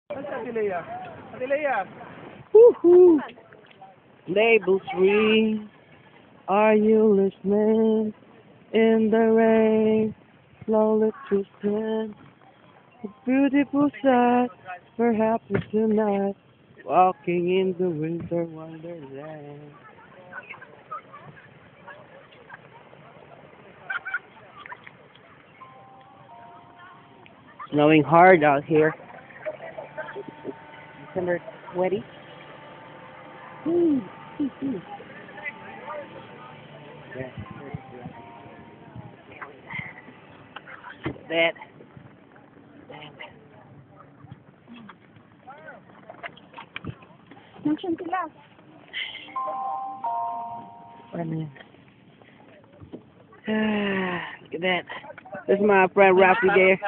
Atilea. Atilea. Woohoo! Labels ring. Are you listening? In the rain, slowly twisting. A beautiful sight, perhaps tonight. Walking in the winter wonderland. Snowing hard out here. December 20. Yeah. That. Nasaan sila? Ano yan? Look at that. This is my friend Rafi there.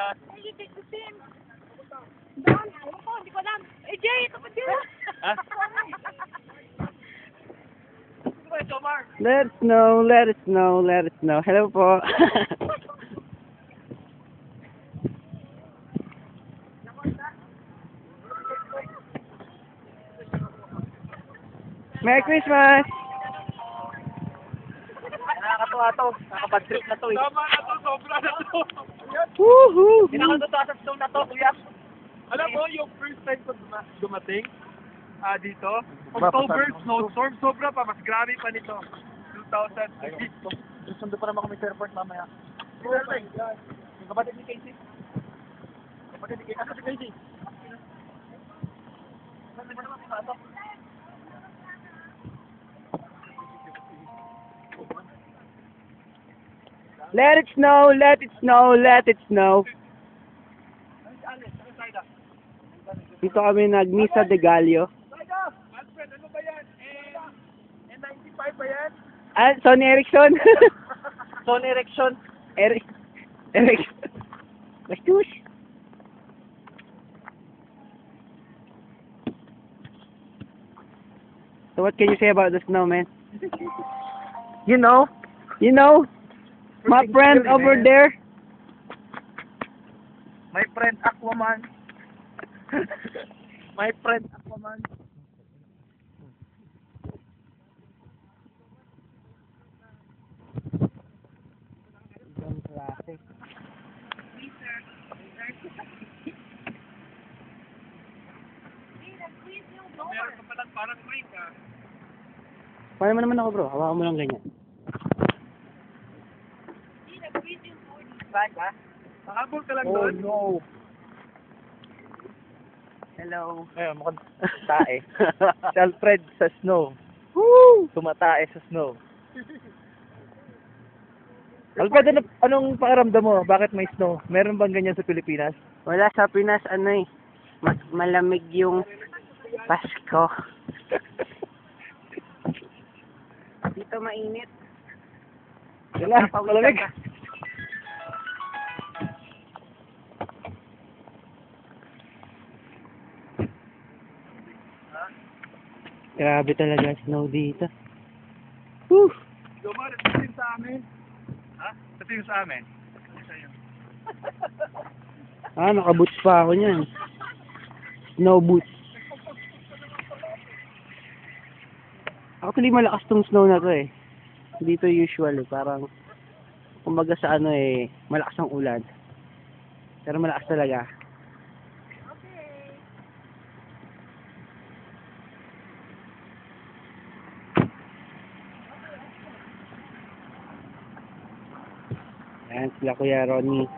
Doon? Ako, hindi ko alam. Eh, Jay, ito pa sila. Ha? Let it snow, let it snow, let it snow. Hello po. Merry Christmas! Nakakatuwa to. Nakapag trip na to eh. Tama na to. Sobra na to. Woohoo! Pinakatuwa sa stone na to, kuya. Alam mo, yung first time ko dumating dito, October, snowstorm, sobra pa. Mas grabe pa nito. 2015. Sundo pa naman kami sa airport mamaya. Yung kapatid ni Casey. Kapatid ni Casey. Asa si Casey? Kapatid mo naman si Pato. Let it snow, let it snow, let it snow. Dito kami nag-Misa de Gallo. Alfred, ano ba yan? N95 ba yan? Ah, Sony Ericsson. Sony Ericsson. Ericsson. Bastos. So what can you say about the snow, man? You know? You know, my friend over there. My friend Aquaman. My friend Aquaman. Meron ka palang parang mic ah. Paano mo naman ako, bro? Hawakan mo lang ganyan. Saan ka? Nakabol ka lang doon? no. Hello. Ayun, mukhang tae. Si Alfred sa snow. Woo! Tumatae sa snow. Alfred, anong pakiramdam mo? Bakit may snow? Meron bang ganyan sa Pilipinas? Wala sa Pinas, ano eh. Mas malamig yung Pasko. Dito mainit. Wala, malamig. Grabe talaga snow dito. Woo! Lumar, ito yung sa amin. Ha? Ito yung sa amin. Ah, nakaboots pa ako niyan. Snow boots. Actually, malakas tong snow na to eh. Dito usual eh. Parang, kumbaga sa ano eh, malakas ang ulan. Pero malakas talaga. Ayan sila Kuya Ronnie.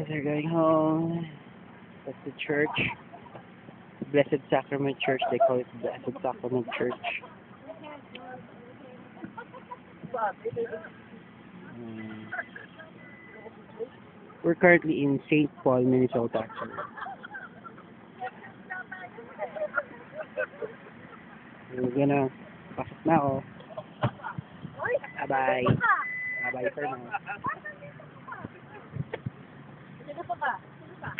They're going home. That's the church. Blessed Sacrament Church. They call it Blessed Sacrament Church. We're currently in St. Paul, Minnesota. We're gonna pasok na ako. Bye-bye. Bye-bye for now. Sino pa ka?